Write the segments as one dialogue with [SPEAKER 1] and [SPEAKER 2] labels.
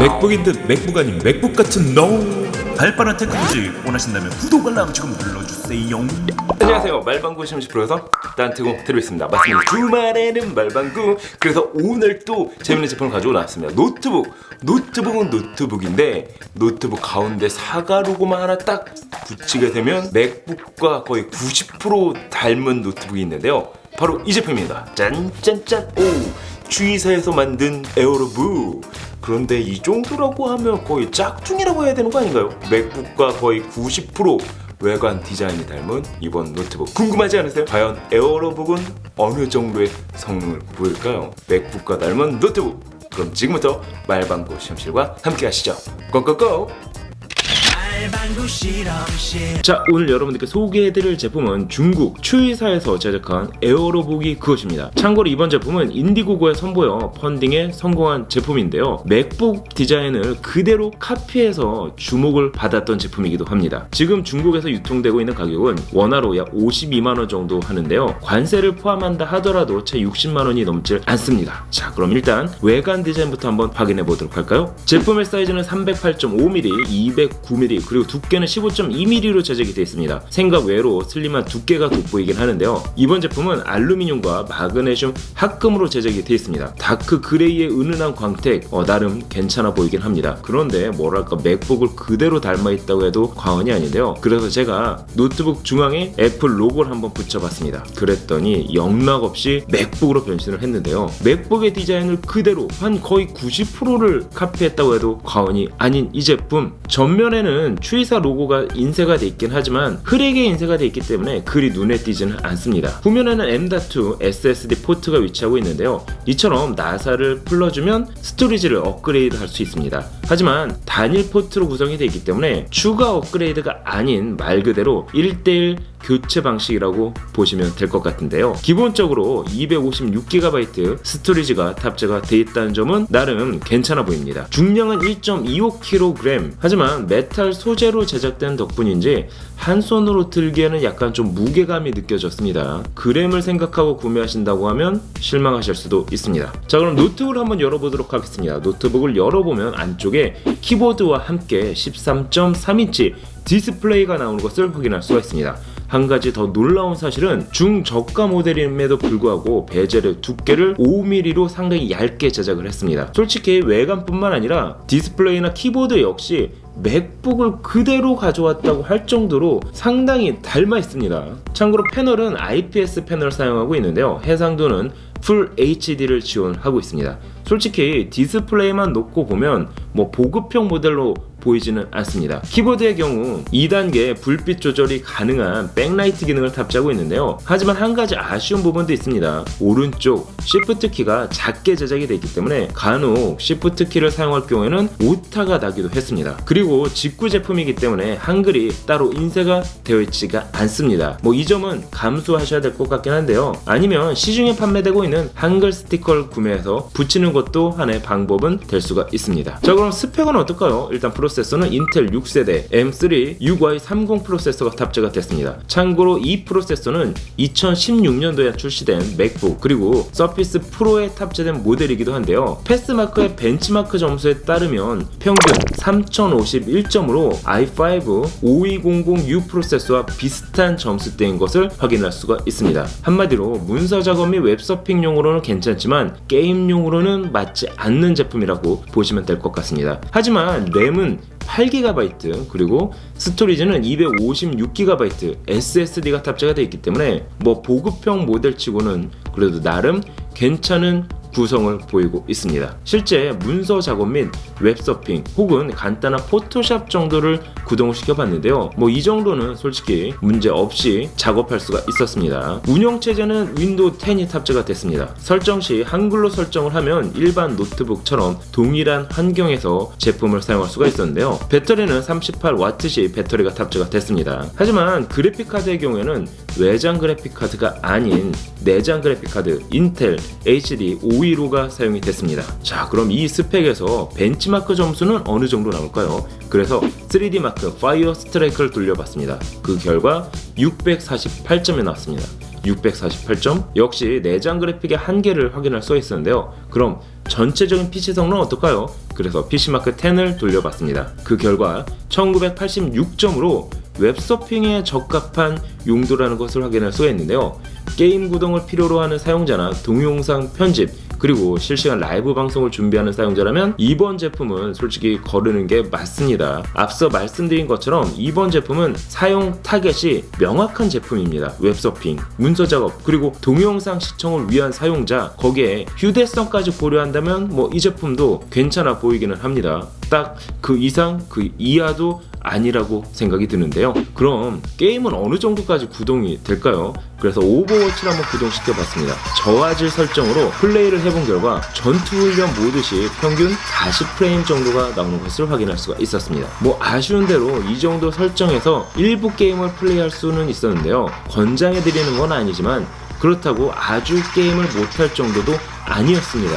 [SPEAKER 1] 맥북인 듯 맥북 아닌 맥북 같은 노 발빠른 테크노지 원하신다면 구독 알람 지금 눌러주세요.
[SPEAKER 2] 안녕하세요, 말방구 심시 프로에서 딴트고 드리겠습니다. 맞습니다, 주말에는 말방구. 그래서 오늘 또 재밌는 제품을 가지고 나왔습니다. 노트북은 노트북인데 노트북 가운데 사과 로고만 하나 딱 붙이게 되면 맥북과 거의 90% 닮은 노트북이 있는데요, 바로 이 제품입니다. 짠짠짠. 오, G사에서 만든 에어로북. 그런데 이 정도라고 하면 거의 짝퉁이라고 해야 되는 거 아닌가요? 맥북과 거의 90% 외관 디자인이 닮은 이번 노트북, 궁금하지 않으세요? 과연 에어로북은 어느 정도의 성능을 보일까요? 맥북과 닮은 노트북. 그럼 지금부터 말방구 실험실과 함께 하시죠. 고고고! 자, 오늘 여러분들께 소개해드릴 제품은 중국 추이사에서 제작한 에어로북이 그것입니다. 참고로 이번 제품은 인디고고에 선보여 펀딩에 성공한 제품인데요, 맥북 디자인을 그대로 카피해서 주목을 받았던 제품이기도 합니다. 지금 중국에서 유통되고 있는 가격은 원화로 약 52만원 정도 하는데요, 관세를 포함한다 하더라도 채 60만원이 넘질 않습니다. 자, 그럼 일단 외관 디자인부터 한번 확인해 보도록 할까요? 제품의 사이즈는 308.5mm, 209mm, 그리고 두께는 15.2mm로 제작이 되어 있습니다. 생각 외로 슬림한 두께가 돋보이긴 하는데요, 이번 제품은 알루미늄과 마그네슘 합금으로 제작이 되어 있습니다. 다크 그레이의 은은한 광택, 나름 괜찮아 보이긴 합니다. 그런데 뭐랄까, 맥북을 그대로 닮아 있다고 해도 과언이 아닌데요, 그래서 제가 노트북 중앙에 애플 로고를 한번 붙여봤습니다. 그랬더니 영락없이 맥북으로 변신을 했는데요, 맥북의 디자인을 그대로 한 거의 90%를 카피했다고 해도 과언이 아닌 이 제품, 전면에는 추이사 로고가 인쇄가 되어 있긴 하지만 흐리게 인쇄가 되어 있기 때문에 그리 눈에 띄지는 않습니다. 후면에는 M.2 SSD 포트가 위치하고 있는데요, 이처럼 나사를 풀러주면 스토리지를 업그레이드 할 수 있습니다. 하지만 단일 포트로 구성이 되어 있기 때문에 추가 업그레이드가 아닌 말 그대로 1:1 교체 방식이라고 보시면 될 것 같은데요, 기본적으로 256GB 스토리지가 탑재가 되어 있다는 점은 나름 괜찮아 보입니다. 중량은 1.25kg, 하지만 메탈 소재로 제작된 덕분인지 한 손으로 들기에는 약간 좀 무게감이 느껴졌습니다. 그램을 생각하고 구매하신다고 하면 실망하실 수도 있습니다. 자, 그럼 노트북을 한번 열어보도록 하겠습니다. 노트북을 열어보면 안쪽에 키보드와 함께 13.3인치 디스플레이가 나오는 것을 확인할 수가 있습니다. 한 가지 더 놀라운 사실은 중저가 모델임에도 불구하고 베젤의 두께를 5mm로 상당히 얇게 제작을 했습니다. 솔직히 외관뿐만 아니라 디스플레이나 키보드 역시 맥북을 그대로 가져왔다고 할 정도로 상당히 닮아 있습니다. 참고로 패널은 IPS 패널을 사용하고 있는데요, 해상도는 풀 HD를 지원하고 있습니다. 솔직히 디스플레이만 놓고 보면 보급형 모델로 보이지는 않습니다. 키보드의 경우 2단계 불빛 조절이 가능한 백라이트 기능을 탑재하고 있는데요, 하지만 한 가지 아쉬운 부분도 있습니다. 오른쪽 Shift 키가 작게 제작이 되어 있기 때문에 간혹 Shift 키를 사용할 경우에는 오타가 나기도 했습니다. 그리고 직구 제품이기 때문에 한글이 따로 인쇄가 되어 있지가 않습니다. 이 점은 감수하셔야 될 것 같긴 한데요, 아니면 시중에 판매되고 있는 한글 스티커를 구매해서 붙이는 것도 하나의 방법은 될 수가 있습니다. 자, 그럼 스펙은 어떨까요? 일단 프로세서는 인텔 6세대 M3 UY30 프로세서가 탑재가 됐습니다. 참고로 이 프로세서는 2016년도에 출시된 맥북 그리고 서피스 프로에 탑재된 모델이기도 한데요, 패스마크의 벤치마크 점수에 따르면 평균 3051점으로 i5 5200U 프로세서와 비슷한 점수대인 것을 확인할 수가 있습니다. 한마디로 문서 작업 및 웹서핑용으로는 괜찮지만 게임용으로는 맞지 않는 제품이라고 보시면 될 것 같습니다. 하지만 램은 8GB 그리고 스토리지는 256GB SSD가 탑재가 되어 있기 때문에 보급형 모델치고는 그래도 나름 괜찮은 구성을 보이고 있습니다. 실제 문서 작업 및 웹서핑 혹은 간단한 포토샵 정도를 구동을 시켜봤는데요, 이 정도는 솔직히 문제 없이 작업할 수가 있었습니다. 운영체제는 윈도우 10이 탑재가 됐습니다. 설정 시 한글로 설정을 하면 일반 노트북처럼 동일한 환경에서 제품을 사용할 수가 있었는데요, 배터리는 38W시 배터리가 탑재가 됐습니다. 하지만 그래픽카드의 경우에는 외장 그래픽 카드가 아닌 내장 그래픽 카드 인텔 HD 515가 사용이 됐습니다. 자, 그럼 이 스펙에서 벤치마크 점수는 어느 정도 나올까요? 그래서 3D 마크 파이어 스트라이크를 돌려봤습니다. 그 결과 648점이 나왔습니다. 648점? 역시 내장 그래픽의 한계를 확인할 수 있었는데요. 그럼 전체적인 PC 성능은 어떨까요? 그래서 PC마크 10을 돌려봤습니다. 그 결과 1986점으로 웹서핑에 적합한 용도라는 것을 확인할 수가 있는데요. 게임 구동을 필요로 하는 사용자나 동영상 편집, 그리고 실시간 라이브 방송을 준비하는 사용자라면 이번 제품은 솔직히 거르는 게 맞습니다. 앞서 말씀드린 것처럼 이번 제품은 사용 타겟이 명확한 제품입니다. 웹서핑, 문서 작업, 그리고 동영상 시청을 위한 사용자, 거기에 휴대성까지 고려한다면 이 제품도 괜찮아 보이기는 합니다. 딱 그 이상, 그 이하도 아니라고 생각이 드는데요. 그럼 게임은 어느 정도까지 구동이 될까요? 그래서 오버워치를 한번 구동시켜 봤습니다. 저화질 설정으로 플레이를 해본 결과 전투훈련 모드시 평균 40프레임 정도가 나오는 것을 확인할 수가 있었습니다. 아쉬운 대로 이 정도 설정에서 일부 게임을 플레이할 수는 있었는데요. 권장해드리는 건 아니지만 그렇다고 아주 게임을 못할 정도도 아니었습니다.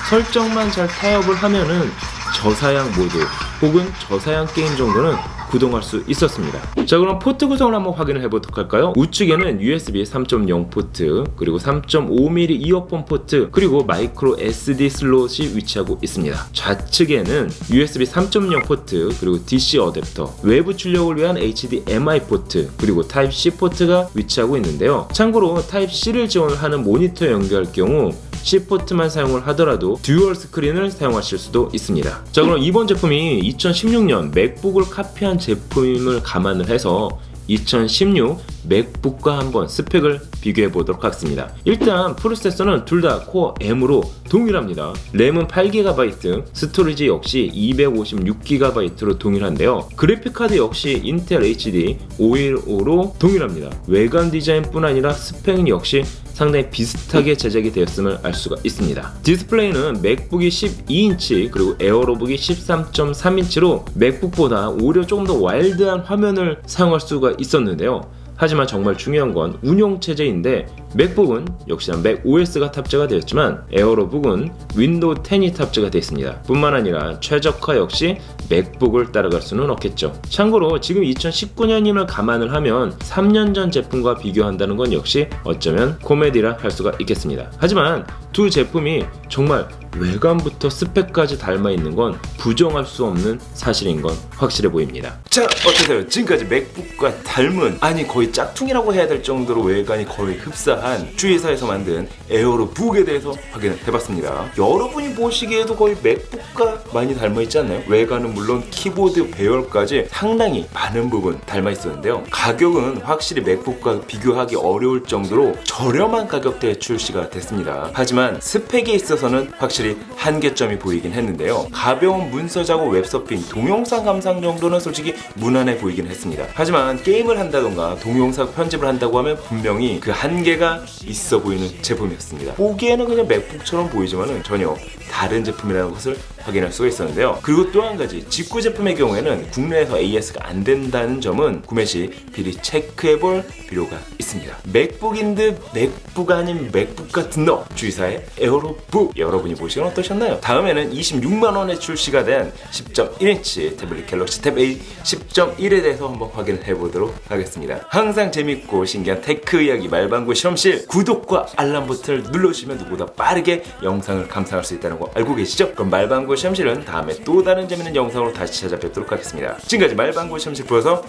[SPEAKER 2] 설정만 잘 타협을 하면은 저사양 모드 혹은 저사양 게임 정도는 구동할 수 있었습니다. 자, 그럼 포트 구성을 한번 확인을 해보도록 할까요? 우측에는 USB 3.0 포트, 그리고 3.5mm 이어폰 포트, 그리고 마이크로 SD 슬롯이 위치하고 있습니다. 좌측에는 USB 3.0 포트, 그리고 DC 어댑터, 외부 출력을 위한 HDMI 포트, 그리고 Type-C 포트가 위치하고 있는데요. 참고로 Type-C를 지원하는 모니터 연결할 경우 C 포트만 사용을 하더라도 듀얼 스크린을 사용하실 수도 있습니다. 자, 그럼 이번 제품이 2016년 맥북을 카피한 제품을 감안을 해서 2016 맥북과 한번 스펙을 비교해 보도록 하겠습니다. 일단 프로세서는 둘 다 코어 M으로 동일합니다. 램은 8GB, 스토리지 역시 256GB로 동일한데요. 그래픽카드 역시 인텔 HD 515로 동일합니다. 외관 디자인뿐 아니라 스펙은 역시 상당히 비슷하게 제작이 되었음을 알 수가 있습니다. 디스플레이는 맥북이 12인치 그리고 에어로북이 13.3인치로 맥북보다 오히려 조금 더 와일드한 화면을 사용할 수가 있었는데요. 하지만 정말 중요한 건 운용체제인데 맥북은 역시나 맥OS가 탑재가 되었지만 에어로북은 윈도우 10이 탑재가 되어 있습니다. 뿐만 아니라 최적화 역시 맥북을 따라갈 수는 없겠죠. 참고로 지금 2019년임을 감안을 하면 3년 전 제품과 비교한다는 건 역시 어쩌면 코미디라 할 수가 있겠습니다. 하지만 두 제품이 정말 외관부터 스펙까지 닮아있는 건 부정할 수 없는 사실인 건 확실해 보입니다.
[SPEAKER 1] 자, 어떠세요? 지금까지 맥북과 닮은, 아니 거의 짝퉁이라고 해야 될 정도로 외관이 거의 흡사한 주의사에서 만든 에어로북에 대해서 확인을 해봤습니다. 여러분이 보시기에도 거의 맥북과 많이 닮아있지 않나요? 외관은 물론 키보드 배열까지 상당히 많은 부분 닮아있었는데요. 가격은 확실히 맥북과 비교하기 어려울 정도로 저렴한 가격대에 출시가 됐습니다. 하지만 스펙에 있어서는 확실히 한계점이 보이긴 했는데요. 가벼운 문서 작업, 웹서핑, 동영상 감상 정도는 솔직히 무난해 보이긴 했습니다. 하지만 게임을 한다던가 동영상 편집을 한다고 하면 분명히 그 한계가 있어 보이는 제품이었습니다. 보기에는 그냥 맥북처럼 보이지만은 전혀 다른 제품이라는 것을 확인할 수가 있었는데요. 그리고 또 한 가지, 직구 제품의 경우에는 국내에서 AS가 안 된다는 점은 구매 시 미리 체크해볼 필요가 있습니다. 맥북인 듯 맥북 아닌 맥북 같은 너, 주의사의 에어로북, 여러분이 보시기엔 어떠셨나요? 다음에는 26만원에 출시가 된 10.1인치 태블릿 갤럭시 탭 A 10.1에 대해서 한번 확인을 해보도록 하겠습니다. 항상 재밌고 신기한 테크 이야기 말방구 실험실, 구독과 알람 버튼을 눌러주시면 누구보다 빠르게 영상을 감상할 수 있다는 거 알고 계시죠? 그럼 말방구 실험실은 다음에 또 다른 재밌는 영상으로 다시 찾아뵙도록 하겠습니다. 지금까지 말방구 실험실 보여서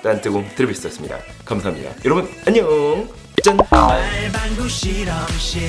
[SPEAKER 1] 딴뜨공 드리비스였습니다. 감사합니다. 여러분 안녕. 짠. 말방구 실험실.